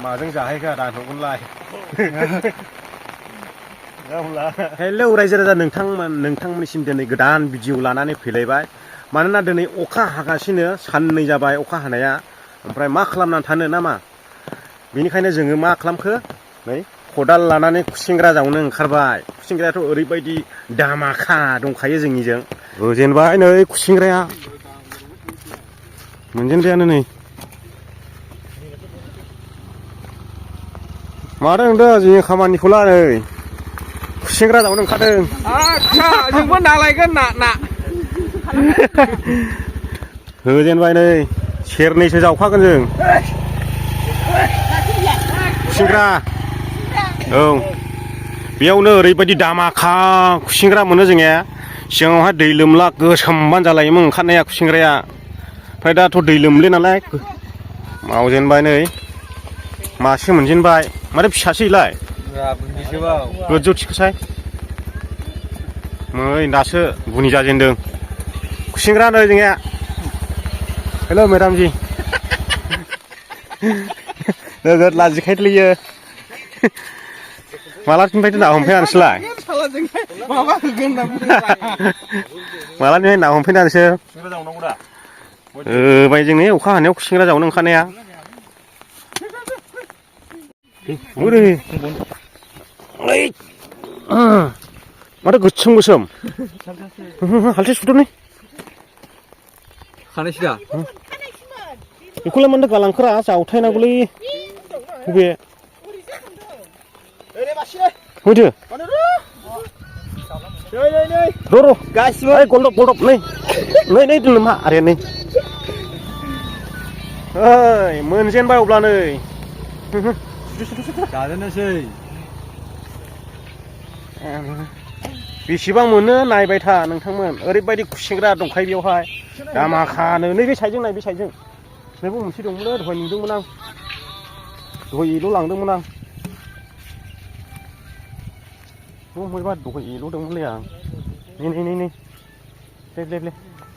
माजों जाहैखा दानहरगोनलाय हेलौ रायजो राजा नोंथांमोननिसिम दिनै गोदान भिडिअ लानानै फैलायबाय मानोना दिनै अखा हागासिनो साननै जाबाय अखा हानाया ओमफ्राय मा खालामनानै थानो ना मा बेनिखायनो जोङो मा खालामखो नै खदाल लानानै खुसेंग्रा जावनो ओंखारबाय खुसेंग्रायाथ' ओरैबायदि दामाखा दंखायो जोंनिजों जेनेबा नै खुसेंग्राया मोनजेनबायानो नै माथो होनदों जोंनि खामानिखौला नै खुसेंग्रा जावनो ओंखारदों आच्छा जोंबो ना लायगोन ना होजेनबाय नै सेरनैसो जावखागोन जों खुसेंग्रा औ बेयावनो ओरैबायदि दामाखा खुसेंग्रा मोनो जोङो सिगाङावहाय दै लोमला गोसोमबानो जालायोमोन ओंखारनाया खुसेंग्राया ओमफ्राय दाथ' दै लोमले नालाय मावजेनबाय नै मासे मोनजेनबाय माथो फिसासो इलाय गोजौ थिखोसाय मै दासो बुनि जाजेनदों खुसेंग्रा नै जोंनिया हेलौ मेदामजि नोगोद लाजिखायोलैयो मालानिफ्रायथो ना हमफैया नोंसोरलाय मालानिफ्राय ना हमफैना नोंसोर बाय जोंनि अखा हानायाव खुसेंग्रा जावनो ओंखारनाया माथो गोसोम गोसोम हालथि सुदोंनै खानायसो दा बेखौलाय मानोथो गालांखोरा जावथायनांगौलै बबे होदो र' गासिबो गलदब गलदब नै दोन मा आरे नै ओइ मोनजेनबाय अब्ला नै जाजेननोसै बेसेबां मोनो नायबाय था नोंथांमोन ओरैबायदि खुसेंग्रा दंखायो बेवहाय दामाखानो नैबे साइडजों नाय बे साइडजों नैबो मोनसे दंमोनलै दहाय नुदोंमोन आं दहाय एल' लांदोंमोन आं बबेबा दहाय एल' दंमोनलै आं नै ले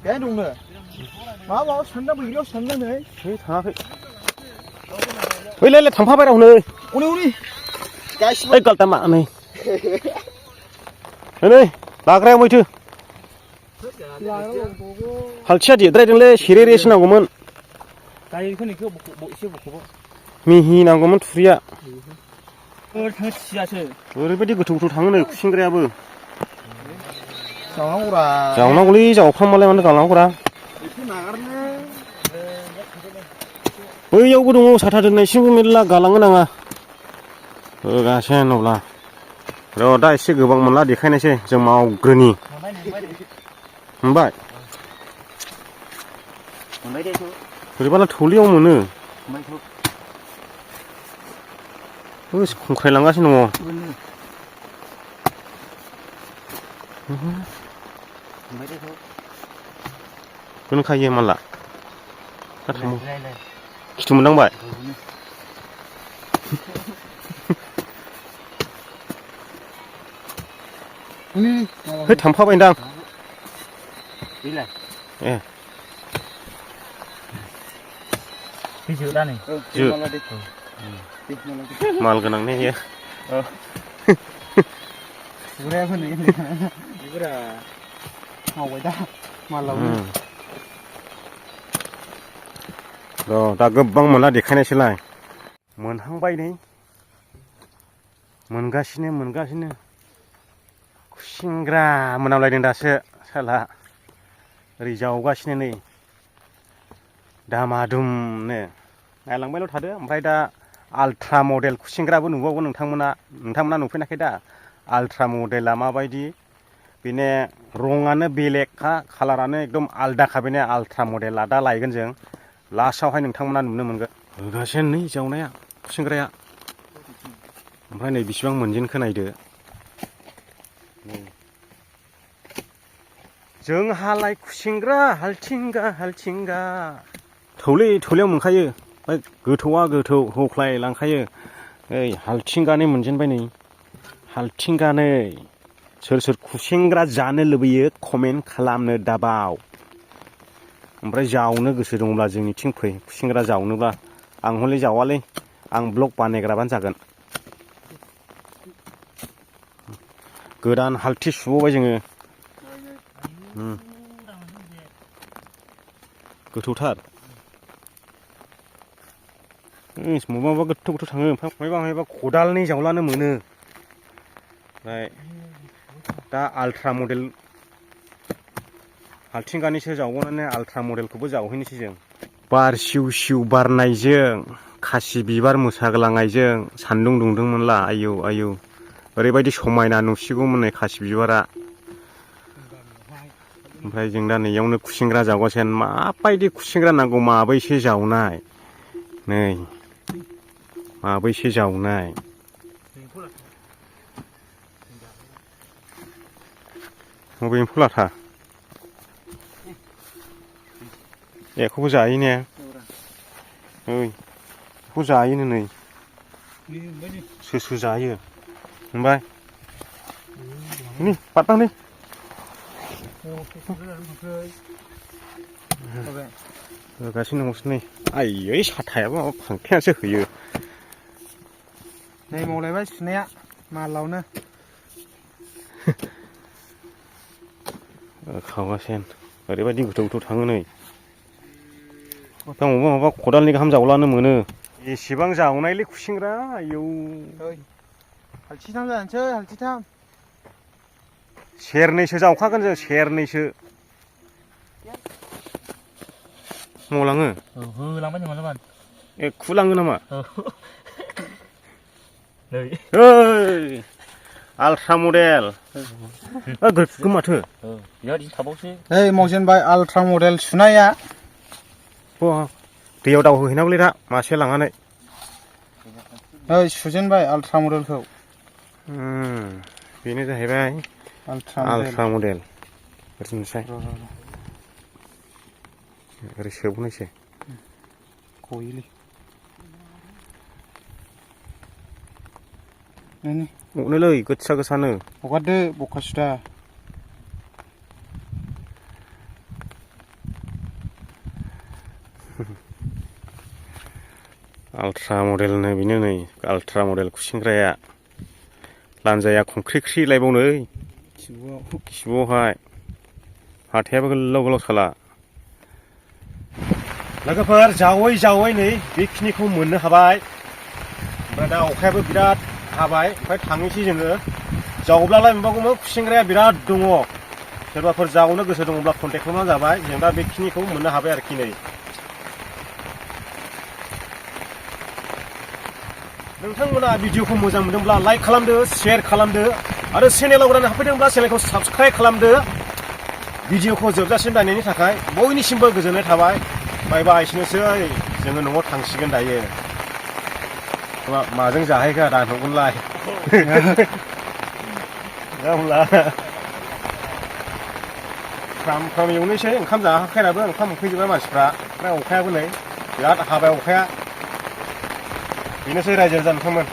गैया दंनो माबा सानना बैयाव सानना नै थाङाखै ओइ थांफाबाय रावनो उनै गासिबो ओइ गालदामा नै नै लाग्राया मैथो हालथिया देद्रायदोंलै सेरेरेसो नांगौमोन मिहि नांगौमोन थुरिया ओरैबायदि गोथौ गोथौ थाङो नै खुसेंग्रायाबो जावनांगौलै जावफ्रामबालाय मानो गालांनांगौरा बैयावबो दङ साथा दोननायसिमबो मेरला गालांनो नाङा होगासिनो अब्ला र' दा एसे गोबां मोनला देखायनोसै जों मावग्रोनि मोनबाय बोरैबाला थौलेयाव मोनो खंख्रायलांगासिनो दङ दोनखायो माला खिथु मोनदांबाय है थांफाबायदां ए माल गोनां ने इयो र' दा गोबां मोनला देखायनायसैलाय मोनहांबाय नै मोनगासिनो खुसेंग्रा मोनामलायदों दासो साला ओरै जावगासिनो नै दामादुमनो नायलांबायल' थादो ओमफ्राय दा आल्ट्रा मडेल खुसेंग्राबो नुबावगोन नोंथांमोना नुफैनाखै दा आल्ट्रा मडेला माबायदि बेने रङानो बेलेगखा कालारानो एकदम आलदाखा बेने आल्ट्रा मडेला दा लायगोन जों लास्टआवहाय नोंथांमोना नुनो मोनगोन होगासिनो नै जावनाया खुसेंग्राया ओमफ्राय नै बिसिबां मोनजेनखो नायदो जोंहालाय खुसेंग्रा हालथिंगा थौलेयाव मोनखायो ओमफ्राय गोथौआ गोथौ होख्लाय लांखायो ओइ हालथिंगानै मोनजेनबाय नै हालथिंगानै सोर खुसेंग्रा जानो लुबैयो कमेन्ट खालामनो दाबाव ओमफ्राय जावनो गोसो दंब्ला जोंनिथिं फै खुसेंग्रा जावनोब्ला आं हले जावालै आं ब्लग बानायग्राबानो जागोन गोदान हालथि सुबावबाय जोङो गोथौथार माबा गोथौ गोथौ थाङो ओमफ्राय माबा खदालनि जावलानो मोनो ओमफ्राय दा आल्ट्रा मडेल हालथिंगानिसो जावगोनानै आल्ट्रा मडेलखौबो जावहैनोसै जों बार सिउ सिउ बारनायजों खासि बिबार मोसाग्लांनायजों सान्दुं दुंदोंमोनला आयौ आयौ ओरैबायदि समायना नुसिगौमोन नै खासि बिबारा ओमफ्राय जों दा नैयावनो खुसेंग्रा जावगासिनो माबायदि खुसेंग्रा नांगौ माबैसे जावनाय नै माबैसे जावनाय बबे एम्फौ लाथा एखौबो जायो ने ओइ बेखौ जायोनो नै सोर जायो ओमफ्राय नै पारतां नै होगासिनो दंसै नै आयै साथायाबो माबा फांथेनासो होयो नै मावलायबाय सुनाया मालावनो खावगासिनो ओरैबायदि गोथौ गोथौ थाङो नै माबा खदालनि गाहाम जावलानो मोनो एसेबां जावनायलै खुसेंग्रा आयौ हालथिथाम जानोसै हालथिथाम सेरनैसो जावखागोन जों सेरनैसो मावलाङो होलांबाय नामा जाबाय ए खुलाङो नामा नै ओइ आल्ट्रा मडेल गोग्गोम माथो ओइ मावजेनबाय आल्ट्रा मडेल सुनाया दैयाव दावहैनांगौलै दा मासे लांनानै ओइ सुजेनबाय आल्ट्रा मडेलखौ बेनो जाहैबाय आल्ट्रा मडेल ओरैनोसै ओरै सोबनोसै गयोलै अनोलै गोसा गोसानो हगारदो बखासुदा आल्ट्रा मडेलनो बेनो नै आल्ट्रा मडेल खुसेंग्राया लान्जाया खंख्रिख्रिलायबाव नै खिबुआवहाय हाथायाबो गोलाव गोलाव साला लोगोफोर जावै जावै नै बेखिनिखौ मोननो हाबाय ओमफ्राय दा अखायाबो बिराद हाबाय ओमफ्राय थांनोसै जोङो जावब्लालाय मोनबावगौमोन खुसेंग्राया बिराद दङ सोरबाफोर जावनो गोसो दङब्ला कन्टेक्ट खालामनानै जाबाय जों दा बेखिनिखौ मोननो हाबाय आरोखि नै नोंथांमोना भिडिअखौ मोजां मोनदोंब्ला लाइक खालामदो शेयार खालामदो आरो चेनेलाव गोदान हाबफैदोंब्ला चेनेलखौ साबस्क्राइब खालामदो भिडिअखौ जोबजासिम नायनायनि थाखाय बयनिसिमबो गोजोननाय थाबाय बाय बाय एसेनोसै जोङो न'आव थांसिगोन दायो माजों जाहैखा दानहरगोनलाय होमब्ला फ्राम फ्राम एवनोसै ओंखाम जाखांनायाबो ओंखाम उखैजोब्बाय मानसिफ्रा ओमफ्राय अखायाबो नै बिराद हाबाय अखाया बेनोसै रायजो राजा नोंथांमोन